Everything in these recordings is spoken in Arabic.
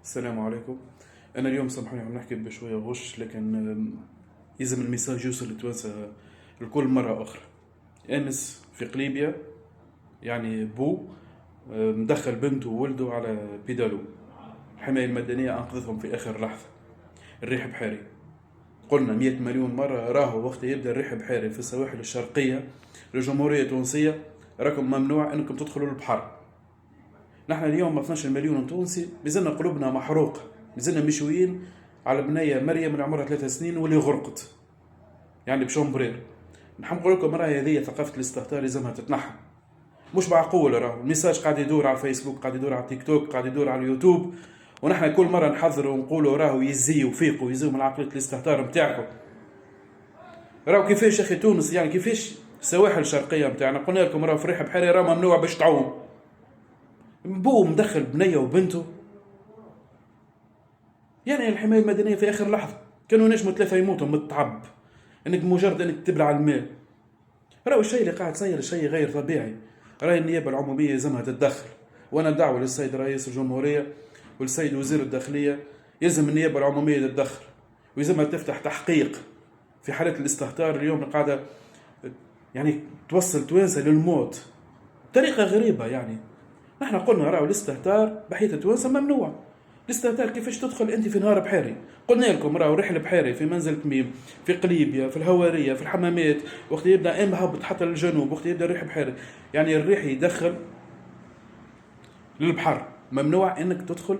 السلام عليكم. انا اليوم سامحوني عم نحكي بشويه غش، لكن يلزم الميساج يوصل لتوانسه لكل مره اخرى. امس في قليبيا، يعني بو مدخل بنته وولده على بيدالو. الحمايه المدنيه انقذتهم في اخر لحظه. الريح بحاري، قلنا 100 مليون مره راهو وقت يبدا الريح بحاري في السواحل الشرقيه للجمهوريه التونسيه راكم ممنوع انكم تدخلوا البحر. نحن اليوم 12 مليون تونسي بزلنا قلوبنا محروقه، بزلنا مشويين على بنية مريم اللي عمرها 3 سنين واللي غرقت، يعني بشومبرير. نحن نقول لكم راهي هذه ثقافة الاستهتار لازمها تتنحى. مش معقول راهو الميساج قاعد يدور على الفيسبوك، قاعد يدور على التيك توك، قاعد يدور على اليوتيوب، ونحن كل مرة نحذروا ونقولوا راهو يزيوا وفيقوا يزيوا من عقلية الاستهتار متاعكم. راهو كيفاش اخي تونس، يعني كيفاش السواحل الشرقية متاعنا قلنا لكم راهو في ريح بحري راه ممنوع باش تعوم. بو مدخل بنية وبنته، يعني الحماية المدنية في آخر لحظة كانوا نجموا 3 يموتوا من التعب، انك مجرد انك تبلع الماء. راهو الشيء اللي قاعد يصير شيء غير طبيعي. راهي النيابة العمومية يلزمها تتدخل، وانا دعوة للسيد رئيس الجمهورية والسيد وزير الداخلية، يلزم النيابة العمومية تتدخل ويلزمها تفتح تحقيق في حالة الاستهتار اليوم اللي قاعدة يعني توصل توانسة للموت بطريقة غريبة. يعني نحن قلنا راهو الاستهتار بحيث توانسة ممنوع. الاستهتار كيفاش تدخل انت في نهار بحيري؟ قلنا لكم راهو رحله بحيري في منزل تميم، في قليبيا، في الهواريه، في الحمامات، وقت يبدا مهبط حتى للجنوب، وقت يبدا الريح بحيري، يعني الريح يدخل للبحر. ممنوع انك تدخل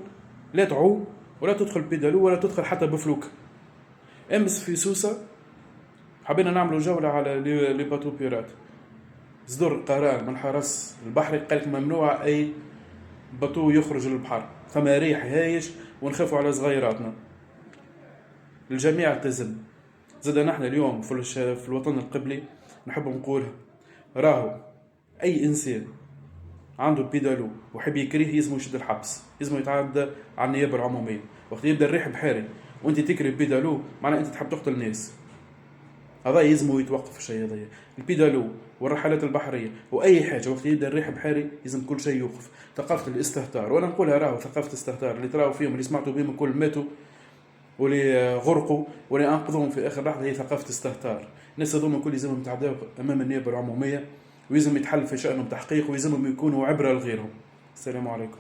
لا تعوم ولا تدخل بيدالو ولا تدخل حتى بفلوك. امس في سوسه حبينا نعملوا جوله على لي باتو بيرات، صدر قرار من حرس البحري قال لك ممنوع اي باتو يخرج للبحر، فما ريح هايش ونخافوا على صغيراتنا. الجميع التزم. زاد نحن اليوم في الوطن القبلي نحب نقولها، راهو اي انسان عنده بيدالو وحب يكريه يزمو يشد الحبس، يزمو يتعدى على النيابه العموميه. وقت يبدا الريح بحاري وانت تكري بيدالو معناها انت تحب تقتل الناس. هذا يزمو يتوقف الشيء هذا. البيدالو والرحلات البحريه واي حاجه وقت يبدا الريح بحاري يزم كل شيء يوقف. ثقافه الاستهتار، وانا نقولها راهو ثقافه الاستهتار اللي تراو فيهم اللي سمعتوا بهم كل ماتوا واللي غرقوا واللي انقذهم في اخر لحظه هي ثقافه استهتار. الناس هذوما كل يلزمهم يتعداو امام النيابه العموميه، ويلزم يتحل في شانهم تحقيق، ويلزمهم يكونوا عبره لغيرهم. السلام عليكم.